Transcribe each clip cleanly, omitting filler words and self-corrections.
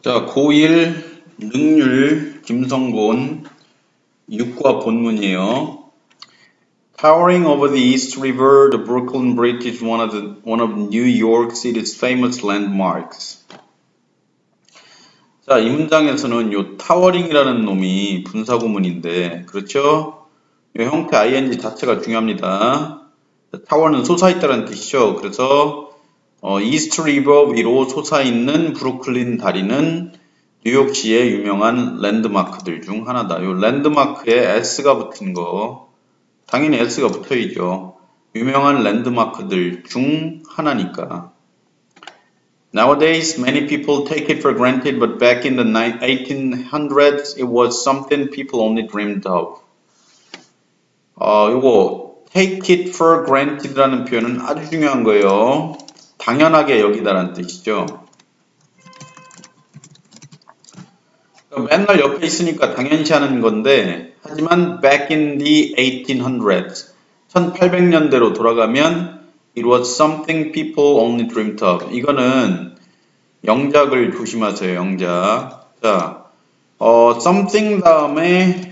자, 고1 능률 김성곤 6과 본문이에요. Towering over the East River, the Brooklyn Bridge is one of New York City's famous landmarks. 자, 이 문장에서는 요 타워링이라는 놈이 분사구문인데, 그렇죠? 요 형태 ing 자체가 중요합니다. 타워는 솟아있다는 뜻이죠. 그래서 이스트 리버 위로 솟아있는 브루클린 다리는 뉴욕시의 유명한 랜드마크들 중 하나다. 요 랜드마크에 S가 붙은 거 당연히 S가 붙어있죠. 유명한 랜드마크들 중 하나니까. Nowadays, many people take it for granted, but back in the 1800s, it was something people only dreamed of. 요거 take it for granted라는 표현은 아주 중요한 거예요. 당연하게 여기다라는 뜻이죠. 맨날 옆에 있으니까 당연시 하는 건데, 하지만 back in the 1800s, 1800년대로 돌아가면 it was something people only dreamed of. 이거는 영작을 조심하세요, 영작. 자, something 다음에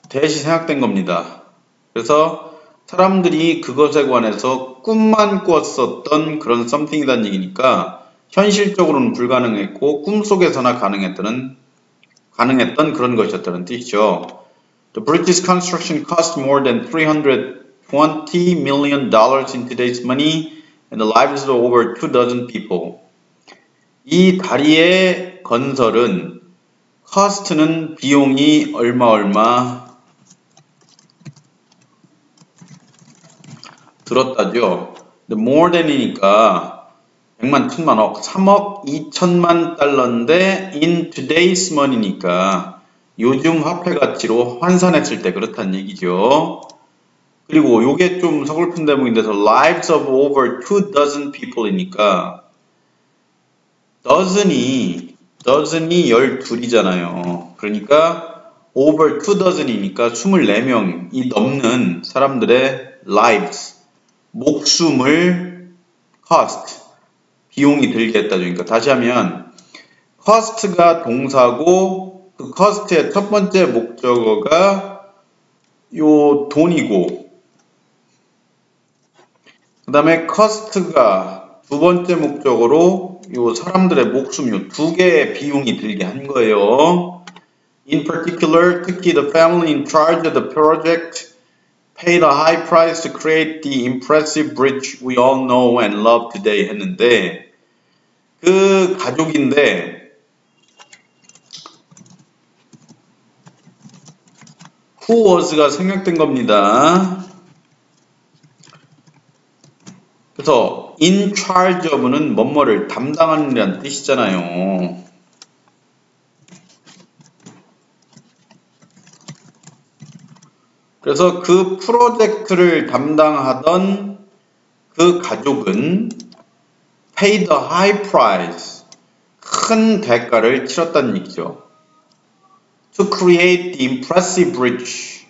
대시 생략된 겁니다. 그래서 사람들이 그것에 관해서 꿈만 꾸었었던 그런 something이란 얘기니까 현실적으로는 불가능했고 꿈속에서나 가능했던 그런 것이었다는 뜻이죠. The bridge's construction cost more than $320 million in today's money and the lives of over 24 people. 이 다리의 건설은 cost는 비용이 얼마 들었다죠. more than이니까 100만, 1000만억, 3억 2천만 달러인데 in today's money니까 요즘 화폐 가치로 환산했을 때 그렇다는 얘기죠. 그리고 요게 좀 서글픈 대목인데서 lives of over 24 people이니까 dozen이 12이잖아요. 그러니까 over 24이니까 24명이 넘는 사람들의 lives 목숨을 cost 비용이 들게 했다죠. 그러니까 다시 하면 cost가 동사고 그 cost의 첫 번째 목적어가 요 돈이고 그 다음에 cost가 두 번째 목적어로 요 사람들의 목숨 요 두 개의 비용이 들게 한 거예요. In particular, 특히 the family in charge of the project paid a high price to create the impressive bridge we all know and love today 했는데 그 가족인데 who was가 생략된 겁니다. 그래서 in charge of는 뭐뭐를 담당하는 이라는 뜻이잖아요. 그래서 그 프로젝트를 담당하던 그 가족은 paid a high price, 큰 대가를 치렀다는 얘기죠. To create the impressive bridge,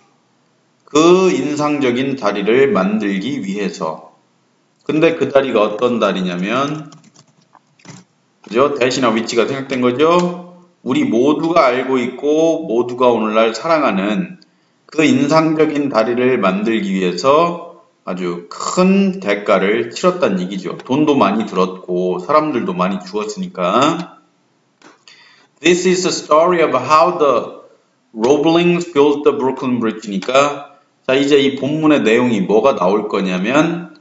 그 인상적인 다리를 만들기 위해서. 근데 그 다리가 어떤 다리냐면, 그죠? 대시나 위치가 생략된 거죠? 우리 모두가 알고 있고 모두가 오늘날 사랑하는 그 인상적인 다리를 만들기 위해서 아주 큰 대가를 치렀다는 얘기죠. 돈도 많이 들었고 사람들도 많이 죽었으니까. This is the story of how the Roeblings built the Brooklyn Bridge니까 자 이제 이 본문의 내용이 뭐가 나올 거냐면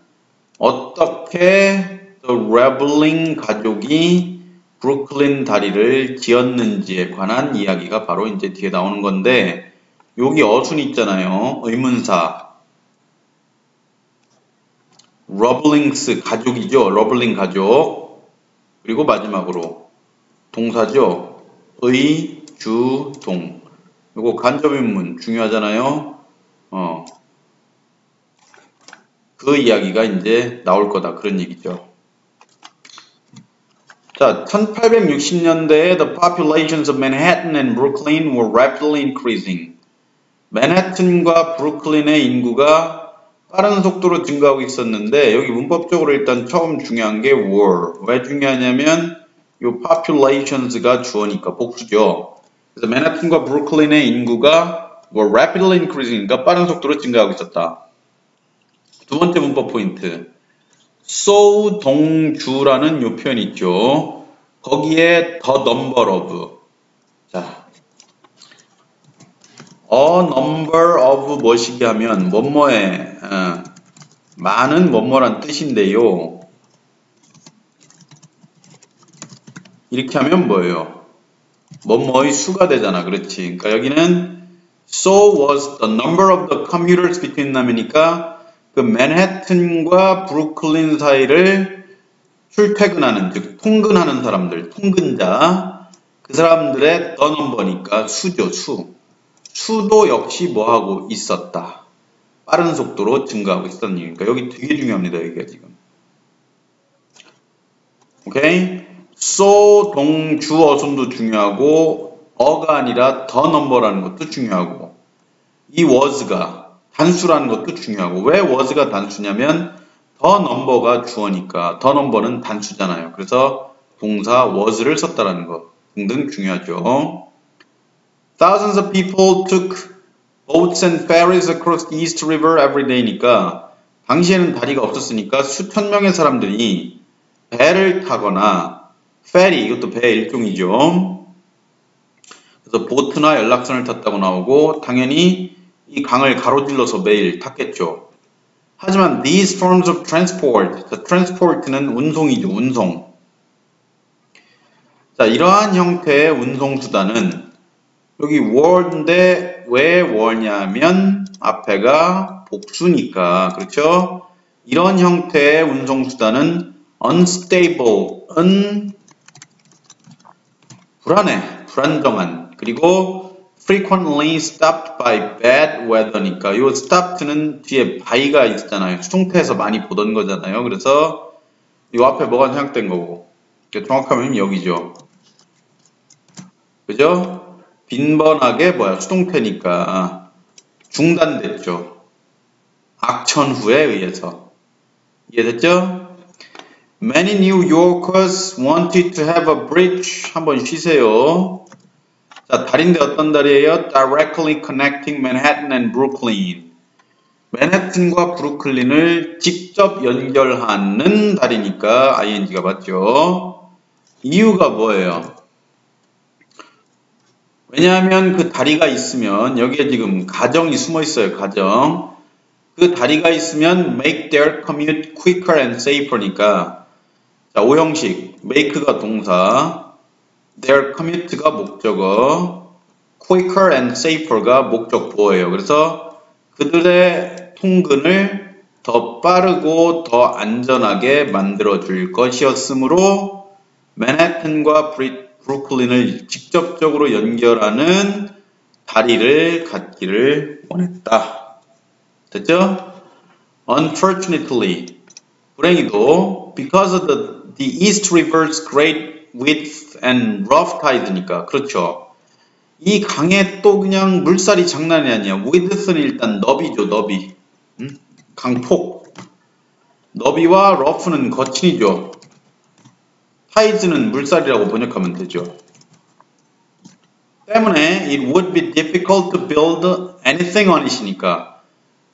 어떻게 the Roebling 가족이 브루클린 다리를 지었는지에 관한 이야기가 바로 이제 뒤에 나오는 건데 여기 어순 있잖아요. 의문사. 러블링스 가족이죠. 러블링 가족. 그리고 마지막으로 동사죠. 의, 주, 동. 이거 간접의문 중요하잖아요. 그 이야기가 이제 나올 거다. 그런 얘기죠. 자, 1860년대에 the populations of Manhattan and Brooklyn were rapidly increasing. 맨해튼과 브루클린의 인구가 빠른 속도로 증가하고 있었는데 여기 문법적으로 일단 처음 중요한 게 were. 왜 중요하냐면 요 populations가 주어니까 복수죠. 그래서 맨하튼과 브루클린의 인구가 rapidly increasing이니까 빠른 속도로 증가하고 있었다. 두 번째 문법 포인트. so 동주라는 요 표현이 있죠. 거기에 the number of. 자, a number of 뭐시기 하면 뭐뭐에 많은 뭐뭐란 뜻인데요. 이렇게 하면 뭐예요? 뭐뭐의 수가 되잖아. 그렇지. 그러니까 여기는 so was the number of the commuters between them이니까 그 맨해튼과 브루클린 사이를 출퇴근하는, 즉 통근하는 사람들, 통근자, 그 사람들의 the number니까 수죠. 수도 역시 뭐하고 있었다. 빠른 속도로 증가하고 있었다는 얘기니까 여기 되게 중요합니다. 여기가 지금. 오케이? so 동주 어순도 중요하고 어가 아니라 the number라는 것도 중요하고 이 was가 단수라는 것도 중요하고 왜 was가 단수냐면 the number가 주어니까 the number는 단수잖아요. 그래서 동사 was를 썼다라는 것 등등 중요하죠. Thousands of people took boats and ferries across the East River every day니까 당시에는 다리가 없었으니까 수천 명의 사람들이 배를 타거나 페리, 이것도 배의 일종이죠. 그래서 보트나 연락선을 탔다고 나오고 당연히 이 강을 가로질러서 매일 탔겠죠. 하지만 these forms of transport, transport는 운송이죠. 운송. 자, 이러한 형태의 운송수단은 여기 were인데 왜 were냐면 앞에가 복수니까 그렇죠? 이런 형태의 운송수단은 unstable, 불안정한 그리고 frequently stopped by bad weather니까 요 stopped는 뒤에 by가 있잖아요. 수동태에서 많이 보던 거잖아요. 그래서 요 앞에 뭐가 생략된 거고 정확하면 여기죠. 그죠? 빈번하게 수동태니까 중단됐죠. 악천후에 의해서. 이해됐죠? Many New Yorkers wanted to have a bridge. 한번 쉬세요. 자, 다리인데 어떤 다리예요? Directly connecting Manhattan and Brooklyn. 맨해튼과 브루클린을 직접 연결하는 다리니까 ing가 맞죠? 이유가 뭐예요? 왜냐하면 그 다리가 있으면 여기에 지금 가정이 숨어 있어요. 가정. 그 다리가 있으면 make their commute quicker and safer니까 자, 오형식 make가 동사 their commute가 목적어 quicker and safer가 목적보어예요. 그래서 그들의 통근을 더 빠르고 더 안전하게 만들어줄 것이었으므로 맨해튼과 브루클린을 직접적으로 연결하는 다리를 갖기를 원했다. 됐죠? Unfortunately, 불행히도 because of the East River's great width and rough tide니까 그렇죠. 이 강에 또 그냥 물살이 장난이 아니야. width는 일단 너비죠. 너비. 강폭. 너비와 rough는 거친이죠. tide는 물살이라고 번역하면 되죠. 때문에 it would be difficult to build anything on it이니까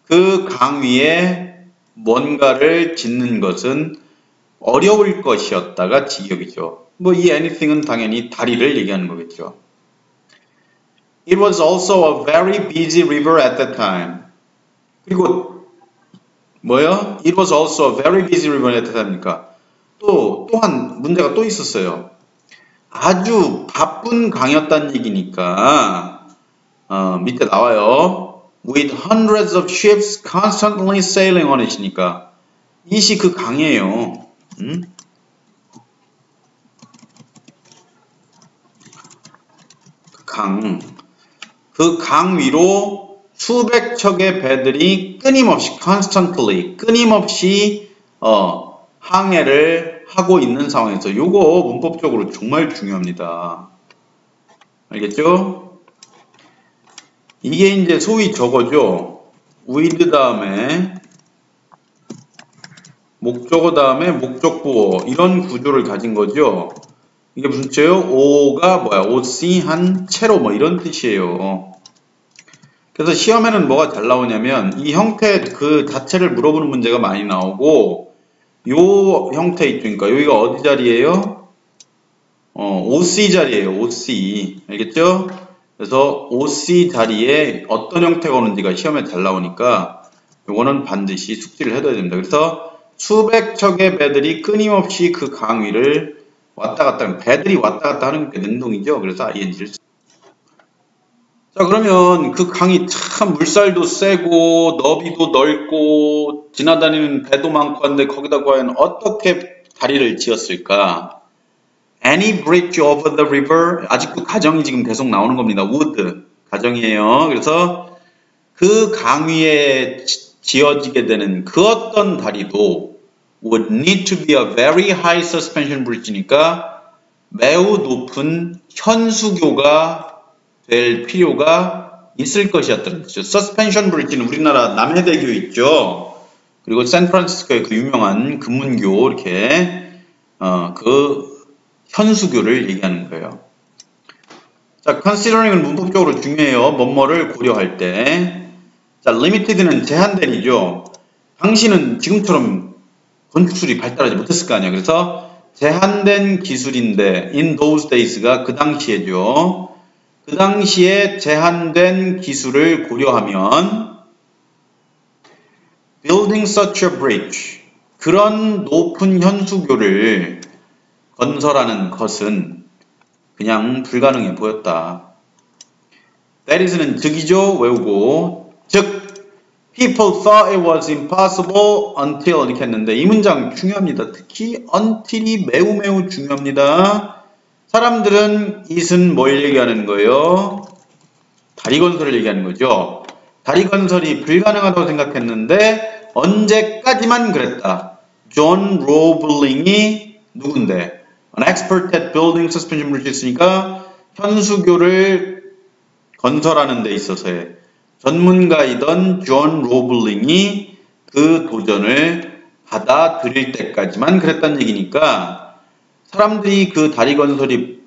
그 강 위에 뭔가를 짓는 것은 어려울 것이었다가 직역이죠. 뭐 이 anything은 당연히 다리를 얘기하는 거겠죠. It was also a very busy river at that time. 그리고 뭐요? It was also a very busy river at that time니까 또한 문제가 또 있었어요. 아주 바쁜 강이었다는 얘기니까 밑에 나와요. With hundreds of ships constantly sailing on it이니까 이시 그 강이에요. 그 강 위로 수백 척의 배들이 끊임없이 끊임없이 항해를 하고 있는 상황에서 요거 문법적으로 정말 중요합니다. 알겠죠? 이게 이제 소위 저거죠. with 다음에 목적어 다음에 목적보어 이런 구조를 가진 거죠. 이게 무슨 뜻이에요? O가 뭐야? OC한 채로 뭐 이런 뜻이에요. 그래서 시험에는 뭐가 잘 나오냐면 이 형태 그 자체를 물어보는 문제가 많이 나오고 요 형태 있죠. 그러니까 여기가 어디 자리예요? OC 자리예요. OC. 알겠죠? 그래서 OC 자리에 어떤 형태가 오는지가 시험에 잘 나오니까 요거는 반드시 숙지를 해둬야 됩니다. 그래서 수백 척의 배들이 끊임없이 그 강 위를 왔다 갔다 하는, 배들이 왔다 갔다 하는 게 능동이죠. 그래서 ing를 자, 그러면 그 강이 참 물살도 세고 너비도 넓고 지나다니는 배도 많고 한데 거기다 과연 어떻게 다리를 지었을까? Any bridge over the river. 아직도 가정이 지금 계속 나오는 겁니다. would 가정이에요. 그래서 그 강 위에 지어지게 되는 그 어떤 다리도 would need to be a very high suspension bridge니까 매우 높은 현수교가 될 필요가 있을 것이었다는 거죠. Suspension Bridge는 우리나라 남해대교 있죠. 그리고 샌프란시스코의 그 유명한 금문교 이렇게 그 현수교를 얘기하는 거예요. 자, considering은 문법적으로 중요해요. 뭐뭐를 고려할 때. 자, limited는 제한된이죠. 당시는 지금처럼 건축술이 발달하지 못했을 거 아니에요. 그래서 제한된 기술인데 in those days가 그 당시에죠. 그 당시에 제한된 기술을 고려하면 building such a bridge 그런 높은 현수교를 건설하는 것은 그냥 불가능해 보였다. That is는 즉이죠. 외우고 즉 people thought it was impossible until 이렇게 했는데 이 문장 중요합니다. 특히 until이 매우 중요합니다. 사람들은 it은 뭘 얘기하는 거예요? 다리 건설을 얘기하는 거죠. 다리 건설이 불가능하다고 생각했는데 언제까지만 그랬다. 존 로블링이 누군데? An expert at building suspension bridges니까 현수교를 건설하는 데 있어서의 전문가이던 존 로블링이 그 도전을 받아들일 때까지만 그랬다는 얘기니까 사람들이 그 다리 건설이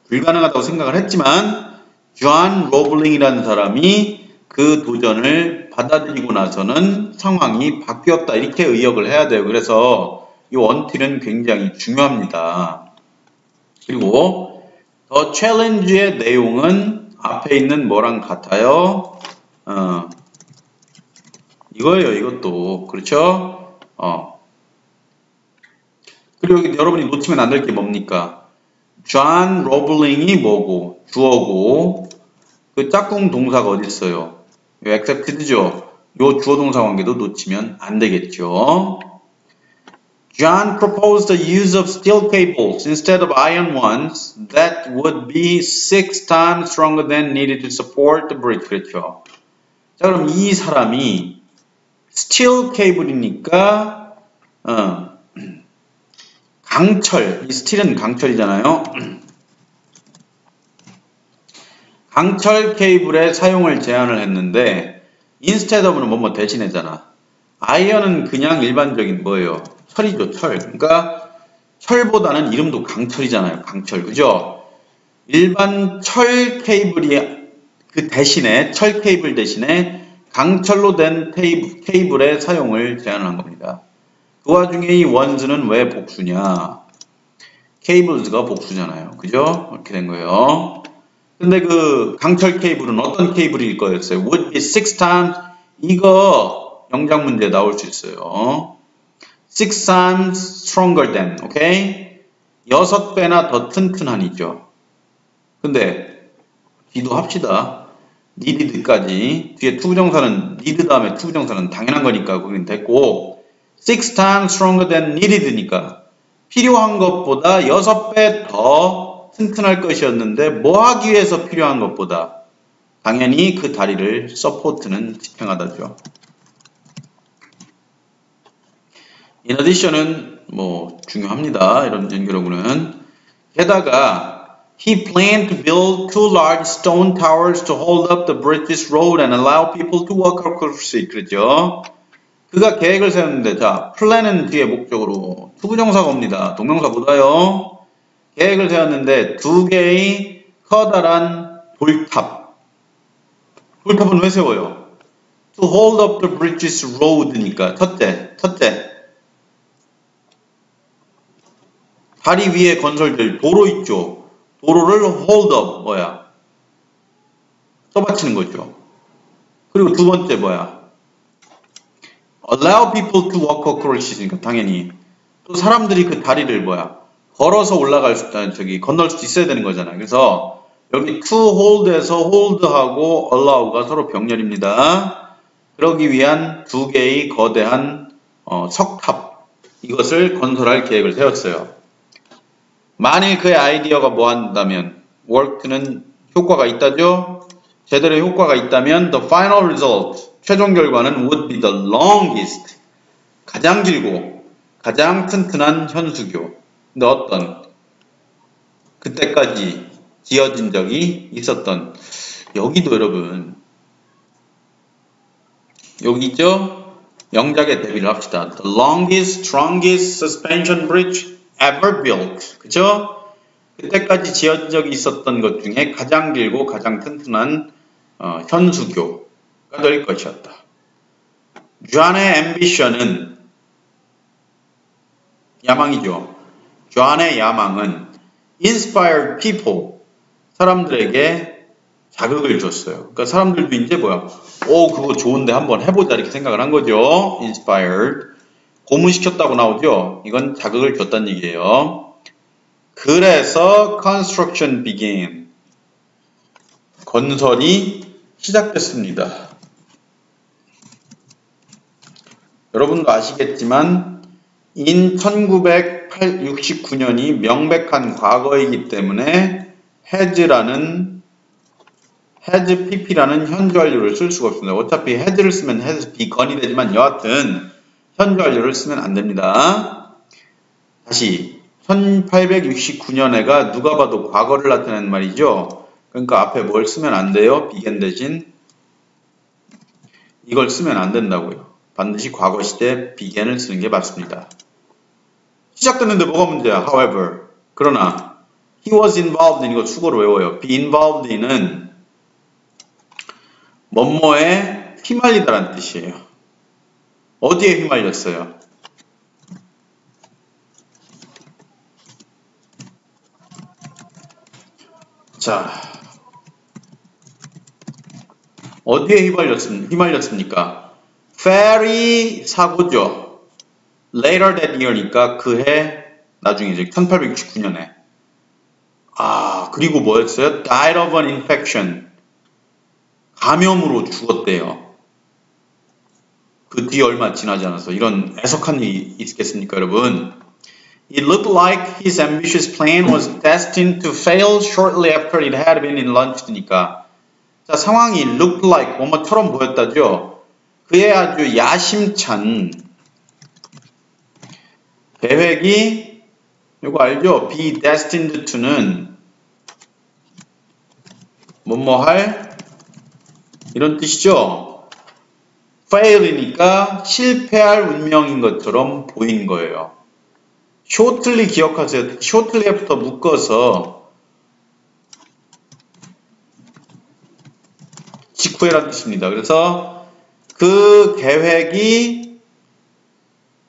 불가능하다고 생각을 했지만 존 로블링이라는 사람이 그 도전을 받아들이고 나서는 상황이 바뀌었다 이렇게 의역을 해야 돼요. 그래서 이 until은 굉장히 중요합니다. 그리고 더 challenge의 내용은 앞에 있는 뭐랑 같아요? 이거예요. 이것도 그렇죠? 그리고 여기 여러분이 놓치면 안 될 게 뭡니까? 존 로블링이 뭐고 주어고 그 짝꿍 동사가 어디 있어요? 요 accepted죠. 요 주어 동사 관계도 놓치면 안 되겠죠. John proposed the use of steel cables instead of iron ones that would be 6 times stronger than needed to support the bridge. 그렇죠. 자, 그럼 이 사람이 steel cable이니까 강철, 이 스틸은 강철이잖아요. 강철 케이블의 사용을 제안을 했는데 instead of는 뭐뭐 대신해잖아. 아이언은 그냥 일반적인 뭐예요? 철이죠, 철. 그러니까 철보다는 이름도 강철이잖아요. 강철, 그죠? 일반 철 케이블이 그 대신에 철 케이블 대신에 강철로 된 케이블의 사용을 제안을 한 겁니다. 그 와중에 이 ones는 왜 복수냐? cables가 복수잖아요. 그죠? 이렇게 된 거예요. 근데 그 강철 케이블은 어떤 케이블일 거였어요? would be 6 times 이거 영작 문제에 나올 수 있어요. 6 times stronger than, 오케이? 6배나 더 튼튼한이죠. 근데 기도합시다. needed까지 뒤에 투부정사는 need 다음에 투부정사는 당연한 거니까 거긴 됐고 6 times stronger than needed니까 필요한 것보다 6배 더 튼튼할 것이었는데 뭐 하기 위해서 필요한 것보다 당연히 그 다리를 서포트는 집행하다죠. In addition은 뭐 중요합니다. 이런 연결어구는 게다가 he planned to build 2 large stone towers to hold up the bridge's road and allow people to walk across it. 그렇죠? 그가 계획을 세웠는데 자, 플랜은 뒤에 목적으로 투부정사가 옵니다. 동명사 보다요. 계획을 세웠는데 두 개의 커다란 돌탑은 왜 세워요? To hold up the bridge's road니까 첫째 다리 위에 건설될 도로 있죠. 도로를 hold up 써받치는 거죠. 그리고 두 번째 allow people to walk across니까 당연히 또 사람들이 그 다리를 걸어서 올라갈 수 있다는 건널 수 있어야 되는 거잖아요. 그래서 여기 to hold에서 hold하고 allow가 서로 병렬입니다. 그러기 위한 두 개의 거대한 석탑 이것을 건설할 계획을 세웠어요. 만일 그의 아이디어가 한다면 work는 효과가 있다죠. 제대로 효과가 있다면 the final result 최종 결과는 would be the longest 가장 길고 가장 튼튼한 현수교. 근데 그때까지 지어진 적이 있었던 여기도 여러분 여기 있죠? 영작에 대비를 합시다. The longest, strongest suspension bridge ever built. 그쵸? 그때까지 지어진 적이 있었던 것 중에 가장 길고 가장 튼튼한 현수교가 될 것이었다. 존의 ambition은 야망이죠. 존의 야망은 inspired people 사람들에게 자극을 줬어요. 그러니까 사람들도 이제 그거 좋은데 한번 해보자 이렇게 생각을 한 거죠. inspired 고문시켰다고 나오죠. 이건 자극을 줬다는 얘기예요. 그래서 construction began 건설이 시작됐습니다. 여러분도 아시겠지만 in 1969년이 명백한 과거이기 때문에 has pp라는 현주완료를 쓸 수가 없습니다. 어차피 has를 쓰면 has begun이 되지만 여하튼 현주완료를 쓰면 안 됩니다. 다시 1869년에가 누가 봐도 과거를 나타내는 말이죠. 그러니까 앞에 뭘 쓰면 안 돼요? began 대신 이걸 쓰면 안 된다고요. 반드시 과거 시대 began을 쓰는 게 맞습니다. 시작됐는데 뭐가 문제야? However, 그러나 he was involved in 이거 수고로 외워요. be involved in은 뭐뭐에 휘말리다라는 뜻이에요. 어디에 휘말렸어요? 자, 어디에 휘말렸습니까? ferry 사고죠. Later that year니까 그해 나중에 이제 1869년에 그리고 뭐였어요? Died of an infection 감염으로 죽었대요. 그 뒤에 얼마 지나지 않아서 이런 애석한 일이 있겠습니까 여러분? It looked like his ambitious plan was destined to fail shortly after it had been launched.니까 자 상황이 looked like 뭐뭐처럼 보였다죠. 그의 아주 야심찬 계획이 이거 알죠? be destined to는 뭐뭐할 이런 뜻이죠. fail이니까 실패할 운명인 것처럼 보인 거예요. shortly 기억하세요. shortly부터 묶어서 직후에라는 뜻입니다. 그래서 그 계획이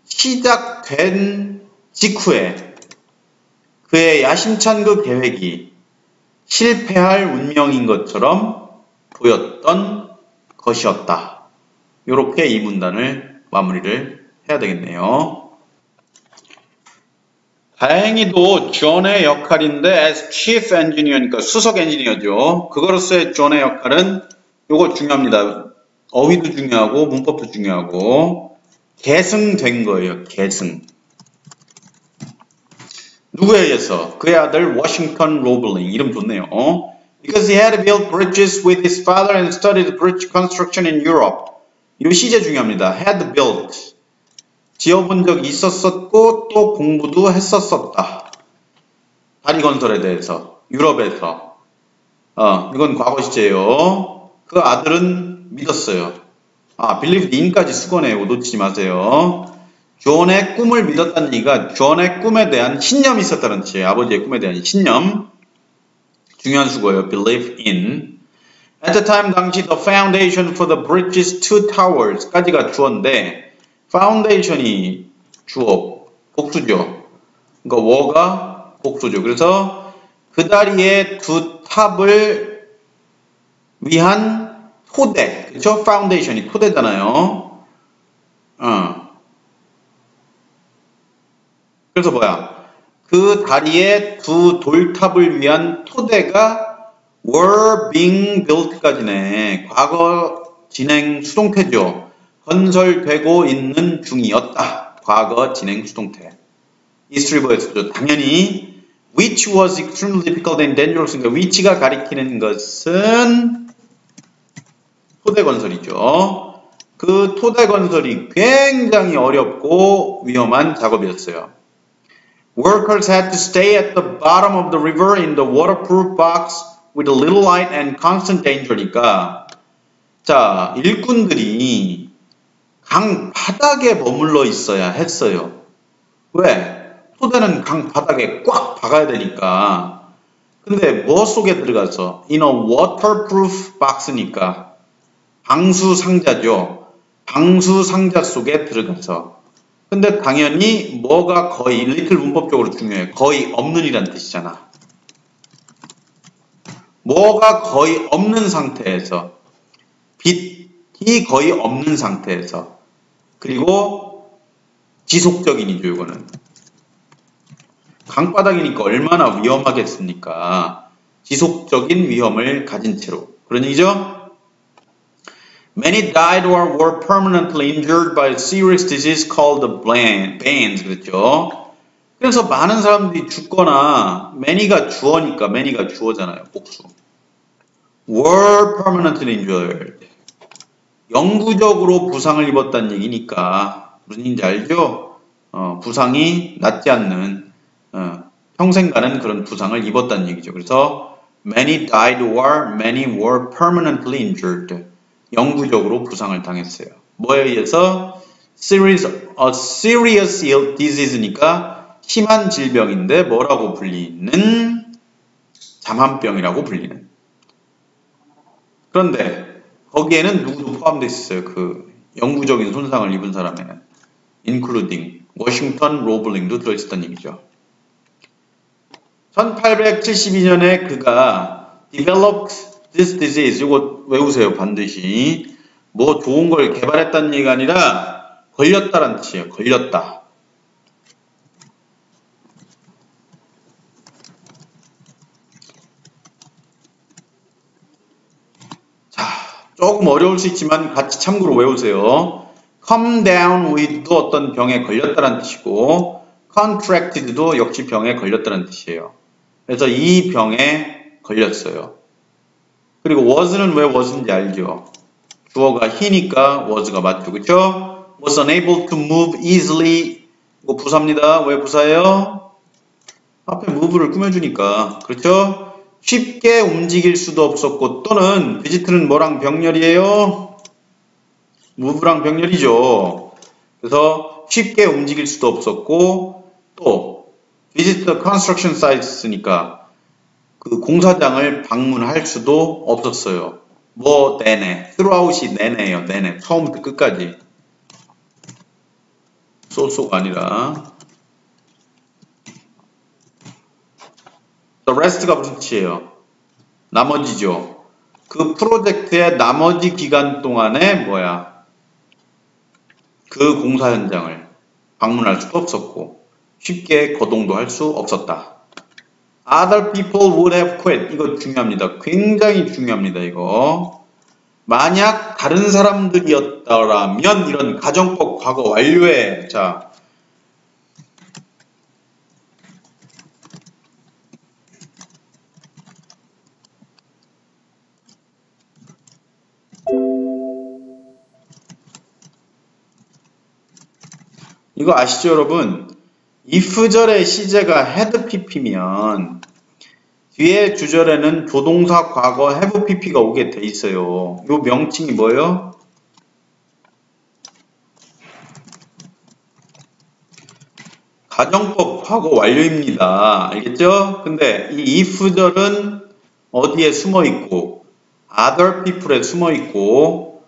시작된 직후에 그의 야심찬 그 계획이 실패할 운명인 것처럼 보였던 것이었다. 이렇게 이 문단을 마무리를 해야 되겠네요. 다행히도 존의 역할인데 as chief engineer니까 수석 엔지니어죠. 그거로서의 존의 역할은 이거 중요합니다. 어휘도 중요하고 문법도 중요하고 계승된 거예요. 계승. 누구에 의해서? 그의 아들 워싱턴 로블링. 이름 좋네요. Because he had built bridges with his father and studied bridge construction in Europe. 이 시제 중요합니다. had built. 지어본 적이 있었었고 또 공부도 했었었다. 다리 건설에 대해서. 유럽에서. 이건 과거 시제예요. 그 아들은 믿었어요. believed in까지 수건해요. 놓치지 마세요. 존의 꿈을 믿었다는 얘기가 존의 꿈에 대한 신념이 있었다는 뜻이에요. 아버지의 꿈에 대한 신념. 중요한 수고예요. believe in. At the time, 당시 the foundation for the bridge's two towers까지가 주어인데 foundation이 주어, 복수죠. 그러니까 were 복수죠. 그래서 그 다리의 두 탑을 위한 토대, 그렇죠? foundation이 토대잖아요. 그래서 뭐야? 그 다리의 두 돌탑을 위한 토대가 were being built까지네. 과거 진행 수동태죠. 건설되고 있는 중이었다. 과거 진행 수동태. 이스트리버에서도 당연히 which was extremely difficult and dangerous. 그러니까 which가 가리키는 것은 토대 건설이죠. 그 토대 건설이 굉장히 어렵고 위험한 작업이었어요. Workers had to stay at the bottom of the river in the waterproof box with a little light and constant danger니까 자, 일꾼들이 강 바닥에 머물러 있어야 했어요. 왜? 토대는 강 바닥에 꽉 박아야 되니까. 근데 뭐 속에 들어가서? In a waterproof box니까 방수 상자죠. 방수 상자 속에 들어가서. 근데 당연히 뭐가 거의 little 문법적으로 중요해. 거의 없는 이란 뜻이잖아. 뭐가 거의 없는 상태에서 빛이 거의 없는 상태에서 그리고 지속적인이죠. 이거는 강바닥이니까 얼마나 위험하겠습니까? 지속적인 위험을 가진 채로 그런 얘기죠. Many died or were permanently injured by a serious disease called the bands. 그랬죠. 그래서 많은 사람들이 죽거나 many가 주어니까 many가 주어잖아요. 복수. were permanently injured. 영구적으로 부상을 입었다는 얘기니까 무슨 얘기인지 알죠? 부상이 낫지 않는 평생 가는 그런 부상을 입었다는 얘기죠. 그래서 many died or many were permanently injured. 영구적으로 부상을 당했어요. 뭐에 의해서? a serious disease니까 심한 질병인데 뭐라고 불리는? 잠한병이라고 불리는. 그런데 거기에는 누구도 포함되어 있어요. 그 영구적인 손상을 입은 사람에는. including 워싱턴 로블링도 들어있었다는 얘기죠. 1872년에 그가 developed this disease, 이거 외우세요. 반드시. 뭐 좋은 걸 개발했다는 얘기가 아니라 걸렸다라는 뜻이에요. 걸렸다. 자, 조금 어려울 수 있지만 같이 참고로 외우세요. come down with도 어떤 병에 걸렸다라는 뜻이고 contracted도 역시 병에 걸렸다는 뜻이에요. 그래서 이 병에 걸렸어요. 그리고 was는 왜 was인지 알죠? 주어가 he니까 was가 맞죠. 그쵸? was unable to move easily. 이거 부사입니다. 왜 부사예요? 앞에 move를 꾸며주니까. 그렇죠? 쉽게 움직일 수도 없었고 또는 visit는 뭐랑 병렬이에요? move랑 병렬이죠. 그래서 쉽게 움직일 수도 없었고 또 visit the construction sites니까 그 공사장을 방문할 수도 없었어요. 뭐 내내, throughout이 내내예요. 내내, 처음부터 끝까지. 소소가 아니라 the rest가 무슨 뜻이에요? 나머지죠. 그 프로젝트의 나머지 기간 동안에 뭐야? 그 공사 현장을 방문할 수도 없었고 쉽게 거동도 할 수 없었다. Other people would have quit. 이거 중요합니다. 굉장히 중요합니다. 이거. 만약 다른 사람들이었더라면 이런 가정법 과거 완료에 자 이거 아시죠 여러분? if절의 시제가 had pp면 뒤에 주절에는 조동사 과거 have pp가 오게 돼 있어요. 이 명칭이 뭐예요? 가정법 과거 완료입니다. 알겠죠? 근데 이 if절은 어디에 숨어 있고 other people에 숨어 있고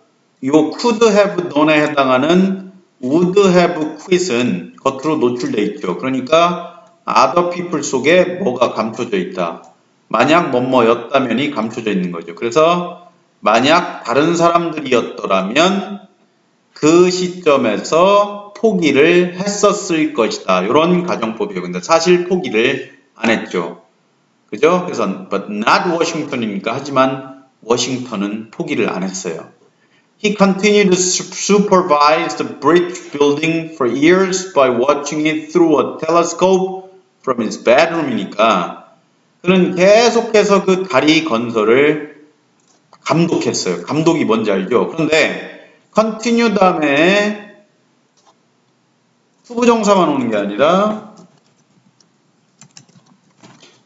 요 could have done에 해당하는 would have quit은 겉으로 노출돼 있죠. 그러니까 other people 속에 뭐가 감춰져 있다. 만약 뭐뭐였다면이 감춰져 있는 거죠. 그래서 만약 다른 사람들이었더라면 그 시점에서 포기를 했었을 것이다. 이런 가정법이에요. 근데 사실 포기를 안 했죠. 그죠? 그래서 but not Washington이니까 하지만 워싱턴은 포기를 안 했어요. He continued to supervise the bridge building for years by watching it through a telescope from his bedroom이니까 그는 계속해서 그 다리 건설을 감독했어요. 감독이 뭔지 알죠? 그런데 continue 다음에 투부정사만 오는 게 아니라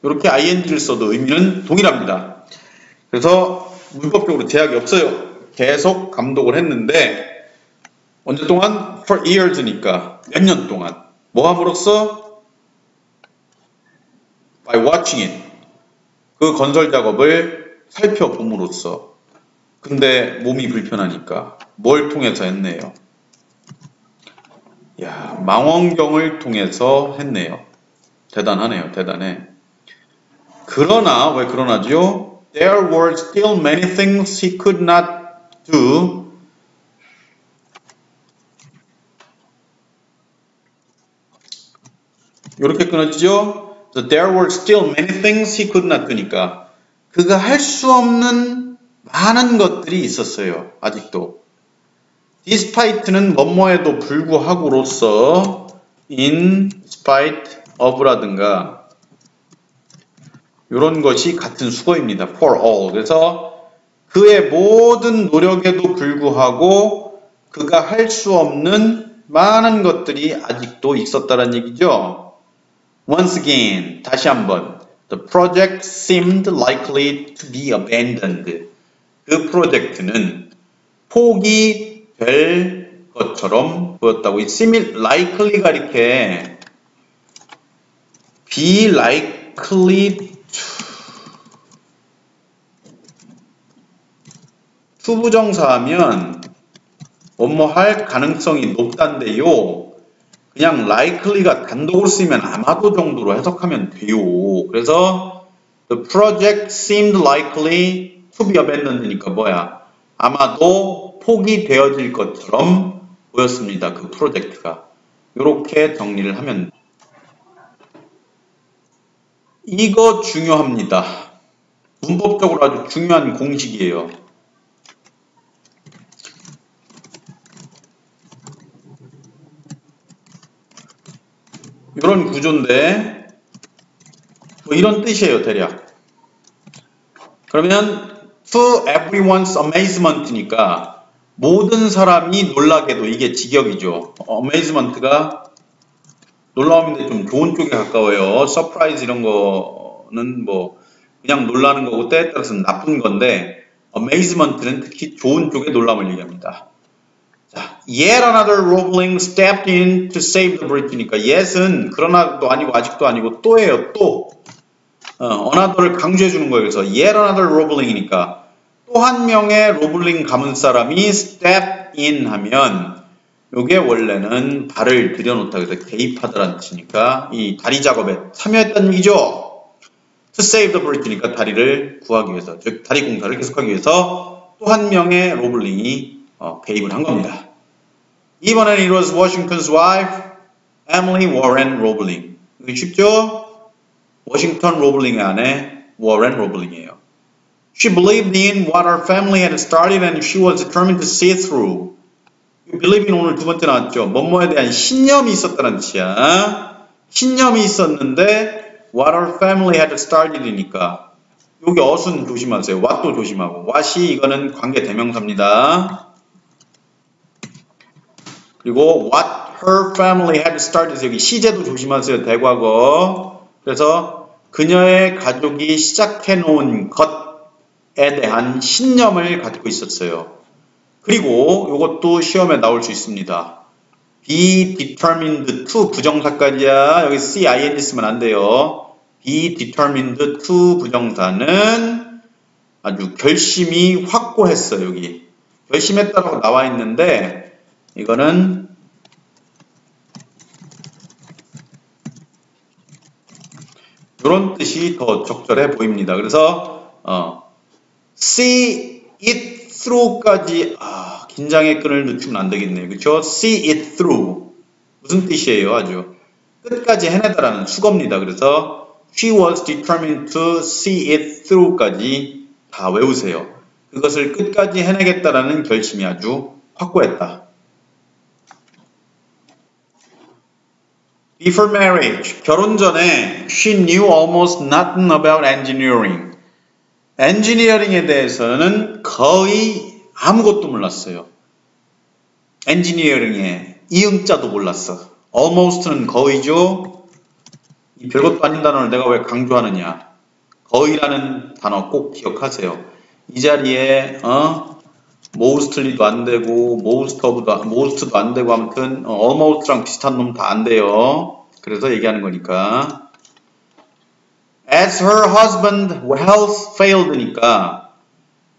이렇게 ing를 써도 의미는 동일합니다. 그래서 문법적으로 제약이 없어요. 계속 감독을 했는데 언제 동안? For years니까 몇 년 동안. 뭐 함으로써? By watching it. 그 건설 작업을 살펴봄으로써. 근데 몸이 불편하니까 뭘 통해서 했네요? 야, 망원경을 통해서 했네요. 대단하네요. 대단해. 그러나 왜 그러나죠? There were still many things he could not do. 이렇게 끊어지죠? So there were still many things he could not do니까 그가 할 수 없는 많은 것들이 있었어요. 아직도. despite는 뭐뭐에도 불구하고로서 in spite of라든가 이런 것이 같은 수거입니다. for all. 그래서 그의 모든 노력에도 불구하고 그가 할 수 없는 많은 것들이 아직도 있었다는 얘기죠. Once again, 다시 한번 The project seemed likely to be abandoned. 그 프로젝트는 포기될 것처럼 보였다고. 이 seemed likely가 이렇게 be likely 투부정사하면 뭐뭐 할 가능성이 높단데요. 그냥 likely가 단독으로 쓰면 아마도 정도로 해석하면 돼요. 그래서 the project seemed likely to be abandoned니까 뭐야? 아마도 포기되어질 것처럼 보였습니다. 그 프로젝트가. 이렇게 정리를 하면 이거 중요합니다. 문법적으로 아주 중요한 공식이에요. 이런 구조인데 뭐 이런 뜻이에요. 대략. 그러면 to everyone's amazement니까 모든 사람이 놀라게도 이게 직역이죠. amazement가 놀라움인데 좀 좋은 쪽에 가까워요. surprise 이런 거는 뭐 그냥 놀라는 거고 때에 따라서는 나쁜 건데 amazement는 특히 좋은 쪽의 놀람을 얘기합니다. 자, yet another roebling stepped in to save the bridge니까 yet은 그러나도 아니고 아직도 아니고 또예요. 또 another를 강조해 주는 거예요. 그래서 yet another roebling이니까 또 한 명의 로블링 가문 사람이 step in 하면 요게 원래는 발을 들여놓다 그래서 개입하다라는 뜻이니까 이 다리 작업에 참여했다는 얘기죠. to save the bridge니까 다리를 구하기 위해서, 즉 다리 공사를 계속하기 위해서 또 한 명의 로블링이 개입을 한 겁니다. 이번에는 it was Washington's wife, Emily Warren Roebling. 이거 쉽죠? 워싱턴 로블링의 아내 워렌 로블링이에요. She believed in what her family had started and she was determined to see it through. believe in 오늘 두 번째 나왔죠. 뭐뭐에 대한 신념이 있었다는 뜻이야. 신념이 있었는데 what her family had started이니까 여기 어순 조심하세요. what도 조심하고 what이 이거는 관계 대명사입니다. 그리고 what her family had started 여기 시제도 조심하세요. 대과거. 그래서 그녀의 가족이 시작해 놓은 것에 대한 신념을 갖고 있었어요. 그리고 이것도 시험에 나올 수 있습니다. be determined to 부정사까지야. 여기 C-ing 쓰면 안 돼요. be determined to 부정사는 아주 결심이 확고했어. 여기 결심했다라고 나와 있는데 이거는 이런 뜻이 더 적절해 보입니다. 그래서 see it through까지 긴장의 끈을 늦추면 안 되겠네요. 그렇죠? see it through 무슨 뜻이에요? 아주 끝까지 해내다라는 수거입니다. 그래서 she was determined to see it through까지 다 외우세요. 그것을 끝까지 해내겠다라는 결심이 아주 확고했다. Before marriage, 결혼 전에 she knew almost nothing about engineering. 엔지니어링에 대해서는 거의 아무것도 몰랐어요. 엔지니어링의 이응자도 몰랐어. almost는 거의죠. 이 별것도 아닌 단어를 내가 왜 강조하느냐. 거의라는 단어 꼭 기억하세요. 이 자리에 mostly도 안 되고 most도 안 되고 아무튼 almost랑 비슷한 놈 다 안 돼요. 그래서 얘기하는 거니까. As her husband health failed니까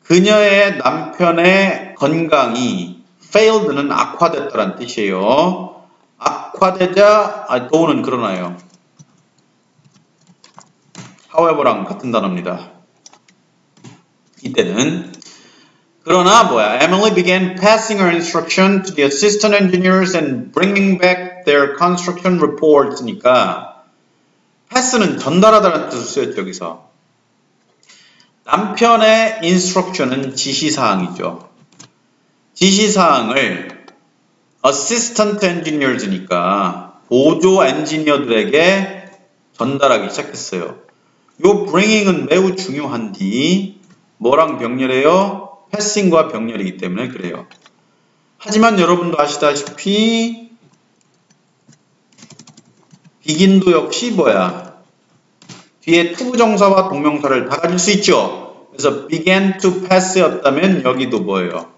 그녀의 남편의 건강이 failed는 악화됐다는 뜻이에요. 악화되자 do는 그러나요. however랑 같은 단어입니다. 이때는 그러나 뭐야? Emily began passing her instruction to the assistant engineers and bringing back their construction reports니까 pass는 전달하다는 뜻을 쓰였죠. 여기서 남편의 instruction은 지시사항이죠. 지시사항을 assistant engineers니까 보조 엔지니어들에게 전달하기 시작했어요. 요 bringing은 매우 중요한디 뭐랑 병렬해요? 패싱과 병렬이기 때문에 그래요. 하지만 여러분도 아시다시피 begin도 역시 뭐야? 뒤에 투부정사와 동명사를 다 가질 수 있죠. 그래서 began to pass였다면 여기도 뭐예요?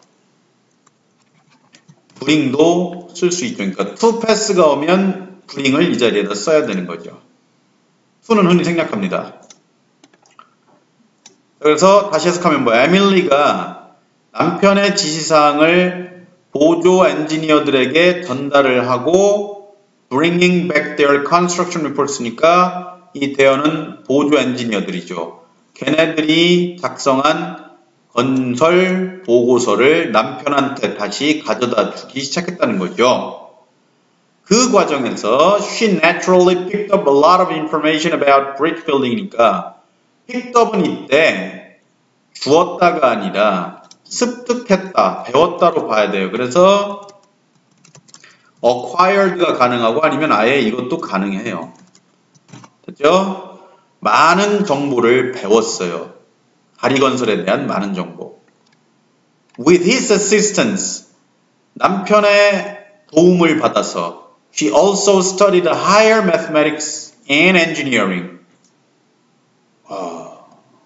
bring도 쓸 수 있죠. 그러니까 to pass가 오면 bring을 이 자리에다 써야 되는 거죠. to는 흔히 생략합니다. 그래서 다시 해석하면 뭐야? 에밀리가 남편의 지시사항을 보조 엔지니어들에게 전달을 하고 bringing back their construction reports니까 이 대어는 보조 엔지니어들이죠. 걔네들이 작성한 건설 보고서를 남편한테 다시 가져다 주기 시작했다는 거죠. 그 과정에서 she naturally picked up a lot of information about brick building이니까 picked up은 이때 주었다가 아니라 습득했다, 배웠다로 봐야 돼요. 그래서 acquired가 가능하고 아니면 아예 이것도 가능해요. 됐죠? 많은 정보를 배웠어요. 다리건설에 대한 많은 정보. With his assistance, 남편의 도움을 받아서 she also studied higher mathematics and engineering.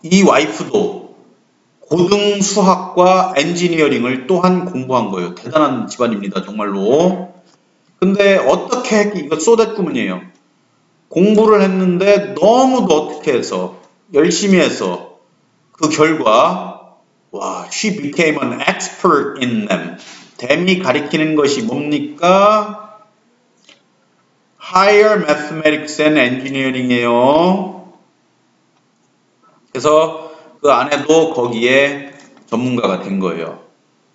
이 와이프도 고등 수학과 엔지니어링을 또한 공부한 거예요. 대단한 집안입니다. 정말로. 근데 어떻게 이거 쏘댓 구문이에요. 공부를 했는데 너무도 어떻게 해서 열심히 해서 그 결과 she became an expert in them. 댐이 가리키는 것이 뭡니까? Higher mathematics and engineering이에요. 그래서 그 안에도 거기에 전문가가 된 거예요.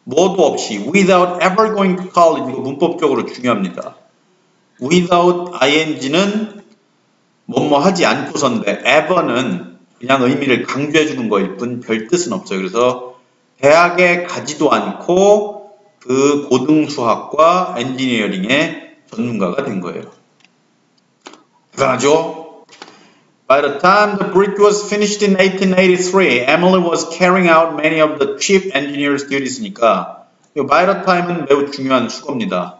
뭐도 없이 without ever going to college 이거 문법적으로 중요합니다. without ing는 뭐뭐 하지 않고선데 ever는 그냥 의미를 강조해 주는 거일 뿐 별 뜻은 없어요. 그래서 대학에 가지도 않고 그 고등수학과 엔지니어링의 전문가가 된 거예요. 대단하죠? By the time the bridge was finished in 1883, Emily was carrying out many of the chief engineer's duties니까 이 by the time은 매우 중요한 수거입니다.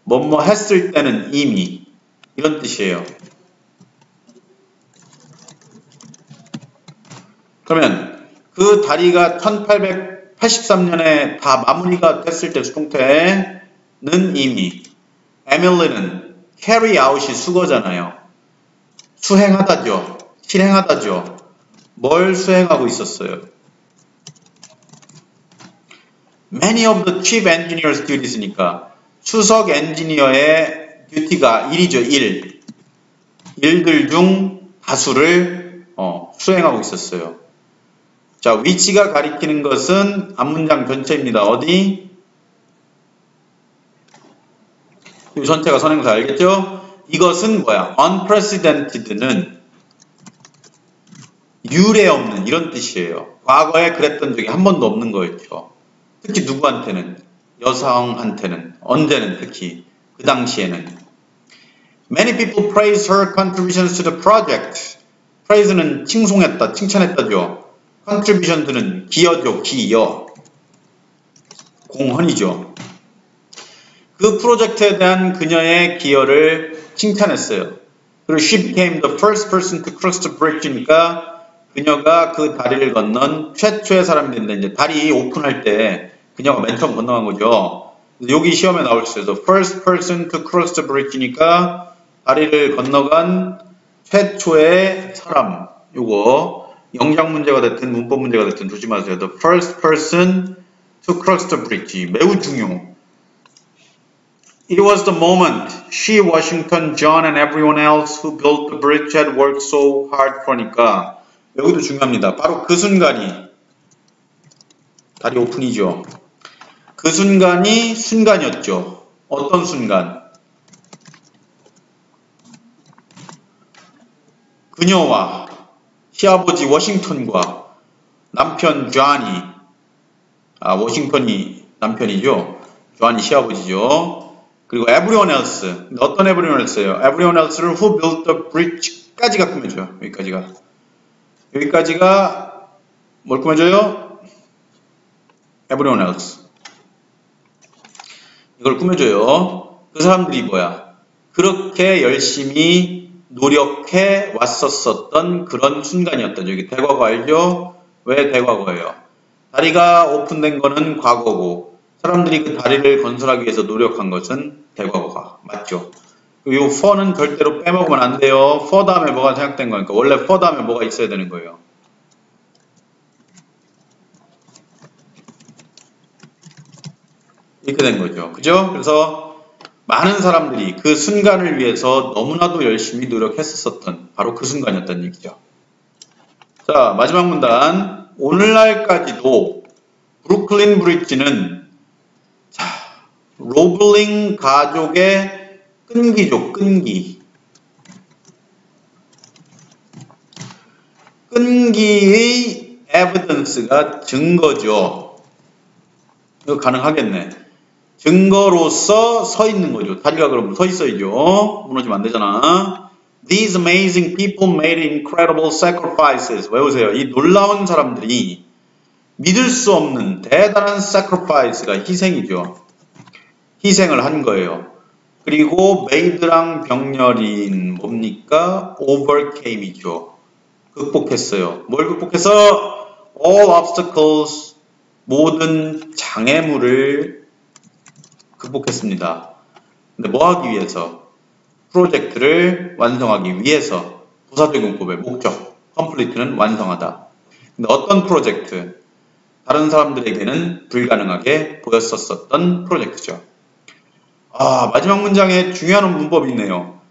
뭐뭐 했을 때는 이미 이런 뜻이에요. 그러면 그 다리가 1883년에 다 마무리가 됐을 때 수동태는 이미 에밀리는 carry out이 수거잖아요. 수행하다죠. 실행하다죠. 뭘 수행하고 있었어요? Many of the chief engineers duties니까 수석 엔지니어의 듀티가 일이죠. 일들 중 다수를 수행하고 있었어요. 자, which가 가리키는 것은 앞문장 전체입니다. 어디? 이 전체가 선행사 알겠죠? 이것은 뭐야? unprecedented는 유례 없는 이런 뜻이에요. 과거에 그랬던 적이 한 번도 없는 거였죠. 특히 누구한테는? 여성한테는. 언제는 특히 그 당시에는. Many people praise her contributions to the project. praise는 칭송했다, 칭찬했다죠. contribution들은 기여죠, 기여. 공헌이죠. 그 프로젝트에 대한 그녀의 기여를 칭찬했어요. 그리고 she became the first person to cross the bridge니까 그녀가 그 다리를 건넌 최초의 사람이 된다. 이제 다리 오픈할 때 그녀가 맨 처음 건너간 거죠. 여기 시험에 나올 수 있어요. first person to cross the bridge니까 다리를 건너간 최초의 사람. 요거 영장 문제가 됐든 문법 문제가 됐든 조심하세요. The first person to cross the bridge. 매우 중요. It was the moment she, Washington, John, and everyone else who built the bridge had worked so hard for니까 여기도 중요합니다. 바로 그 순간이 다리 오픈이죠. 그 순간이 순간이었죠. 어떤 순간? 그녀와 시아버지 워싱턴과 남편 존이 워싱턴이 남편이죠. 존이 시아버지죠. 그리고 everyone else. 어떤 everyone else예요? everyone else를 who built the bridge까지가 꾸며줘요. 여기까지가 뭘 꾸며줘요? everyone else. 이걸 꾸며줘요. 그 사람들이 뭐야? 그렇게 열심히 노력해 왔었던 그런 순간이었다. 여기 대과거 알죠? 왜 대과거예요? 다리가 오픈된 거는 과거고 사람들이 그 다리를 건설하기 위해서 노력한 것은 대과거가 맞죠? 이 for는 절대로 빼먹으면 안 돼요. for 다음에 뭐가 생각된 거니까 원래 for 다음에 뭐가 있어야 되는 거예요. 이렇게 된 거죠. 그죠? 그래서 많은 사람들이 그 순간을 위해서 너무나도 열심히 노력했었던 바로 그 순간이었다는 얘기죠. 자, 마지막 문단. 오늘날까지도 브루클린 브릿지는 로블링 가족의 끈기죠. 끈기의 에비던스가 증거죠. 이거 가능하겠네. 증거로서 서 있는 거죠. 다리가 그럼 서 있어야죠. 무너지면 안 되잖아. These amazing people made incredible sacrifices. 외우세요. 이 놀라운 사람들이 믿을 수 없는 대단한 sacrifice가 희생이죠. 희생을 한 거예요. 그리고 made랑 병렬인 뭡니까? overcame이죠. 극복했어요. 뭘 극복해서? all obstacles, 모든 장애물을 극복했습니다. 근데 뭐 하기 위해서? 프로젝트를 완성하기 위해서. 부사적용법의 목적. complete는 완성하다. 근데 어떤 프로젝트? 다른 사람들에게는 불가능하게 보였었던 프로젝트죠. 마지막 문장에 중요한 문법이 있네요.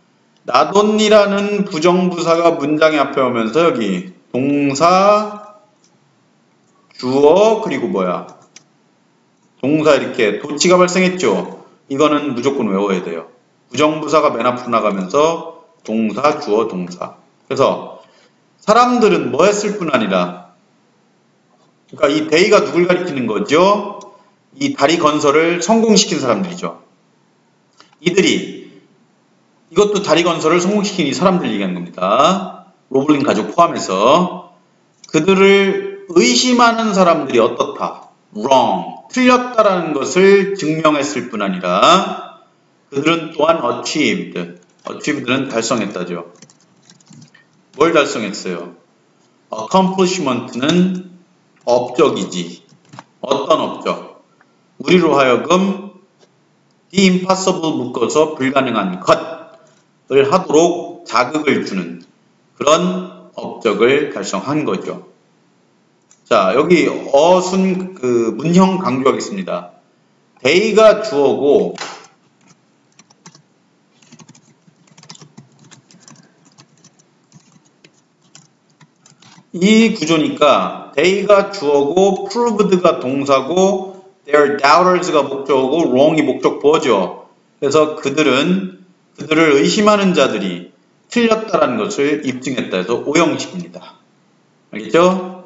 나돈이라는 부정부사가 문장에 앞에 오면서 여기 동사, 주어, 그리고 뭐야? 동사 이렇게 도치가 발생했죠. 이거는 무조건 외워야 돼요. 부정부사가 맨 앞으로 나가면서 동사, 주어, 동사. 그래서 사람들은 뭐 했을 뿐 아니라 그러니까 이 they가 누굴 가리키는 거죠? 이 다리 건설을 성공시킨 사람들이죠. 이것도 다리 건설을 성공시킨 이 사람들 얘기하는 겁니다. 로블링 가족 포함해서 그들을 의심하는 사람들이 어떻다? wrong, 틀렸다라는 것을 증명했을 뿐 아니라 그들은 또한 achieved는 달성했다죠. 뭘 달성했어요? accomplishment는 업적이지. 어떤 업적? 우리로 하여금 the impossible 묶어서 불가능한 것을 하도록 자극을 주는 그런 업적을 달성한 거죠. 자, 여기 어순 문형 강조하겠습니다. they가 주어고 이 구조니까 they가 주어고 proved가 동사고 their doubters가 목적어고 wrong이 목적보어죠. 그래서 그들을 의심하는 자들이 틀렸다라는 것을 입증했다 해서 오형식입니다. 알겠죠?